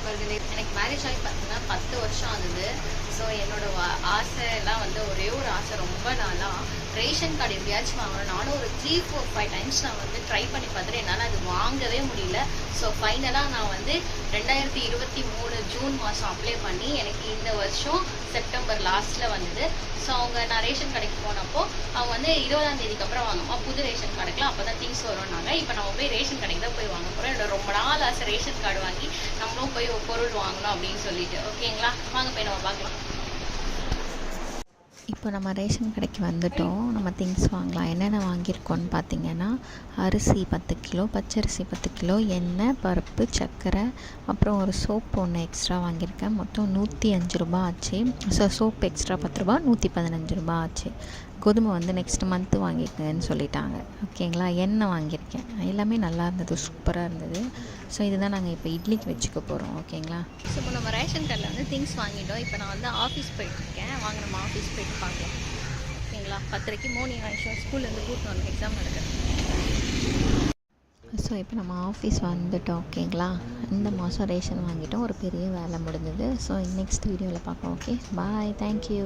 நண்பர்களே, எனக்கு மேரேஜ் ஆகி பார்த்தீங்கன்னா 10 வருஷம் ஆகுது. ஸோ என்னோட ஆசைலாம் வந்து ஒரே ஒரு ஆசை ரொம்ப நாளாக ரேஷன் கார்டு எப்படியாச்சும் வாங்கணும். நானும் ஒரு 3, 4, 5 டைம்ஸ் நான் வந்து ட்ரை பண்ணி பார்த்துட்டு என்னால் அது வாங்கவே முடியல. ஸோ ஃபைனலாக நான் வந்து 2023 ஜூன் மாதம் அப்ளை பண்ணி எனக்கு இந்த வருஷம் செப்டம்பர் லாஸ்ட்டில் வந்தது. ஸோ நான் ரேஷன் கடைக்கு போனப்போ அவங்க வந்து 20ஆம் தேதிக்கு அப்புறம் வாங்கம்மா புது ரேஷன் கார்டுக்குலாம் அப்போ தான் திங்ஸ் வரும்னாங்க. இப்போ நம்ம போய் ரேஷன் கடைக்கு தான் போய் வாங்க போகிறோம். என்னோட ரொம்ப நாள் ஆசை ரேஷன் கார்டு வாங்கி நம்மளும் போய் ஒரு பொருள் வாங்கணும் அப்படின்னு சொல்லிட்டு. ஓகேங்களா, வாங்க போய் நம்ம பார்க்கலாம். இப்போ நம்ம ரேஷன் கடைக்கு வந்துட்டோம். நம்ம திங்ஸ் வாங்கலாம். என்னென்ன வாங்கியிருக்கோன்னு பார்த்தீங்கன்னா, அரிசி 10 கிலோ, பச்சரிசி 10 கிலோ, எண்ணெய், பருப்பு, சர்க்கரை, அப்புறம் ஒரு சோப்பு ஒன்று எக்ஸ்ட்ரா வாங்கியிருக்கேன். மொத்தம் 105 ரூபா ஆச்சு. ஸோ சோப்பு எக்ஸ்ட்ரா 10 ரூபா, 115 ரூபா ஆச்சு. கோதுமை வந்து நெக்ஸ்ட் மந்த்து வாங்கிக்கங்கன்னு சொல்லிட்டாங்க. ஓகேங்களா, எண்ணெய் வாங்கியிருக்கேன். எல்லாமே நல்லா இருந்தது, சூப்பராக இருந்தது. ஸோ இதுதான் நாங்கள் இப்போ இட்லிக்கு வச்சுக்க போகிறோம். ஓகேங்களா, ஸோ இப்போ நம்ம ரேஷன் கார்டில் வந்து திங்ஸ் வாங்கிட்டோம். இப்போ நான் வந்து ஆஃபீஸ் போயிட்டுருக்கேன். வாங்க நம்ம ஆஃபீஸ் போயிட்டு பார்க்கலாம். ஓகேங்களா, 10:30 மோர்னிங் ஆயிடுச்சு. ஸ்கூல்லேருந்து கூப்பிட்டு வந்து எக்ஸாம் நடக்குது. ஸோ இப்போ நம்ம ஆஃபீஸ் வந்துட்டோம். ஓகேங்களா, இந்த மாதம் ரேஷன் வாங்கிட்டோம். ஒரு பெரிய வேலை முடிஞ்சது. ஸோ நெக்ஸ்ட் வீடியோவில் பார்க்கலாம். ஓகே, பாய், தேங்க்யூ.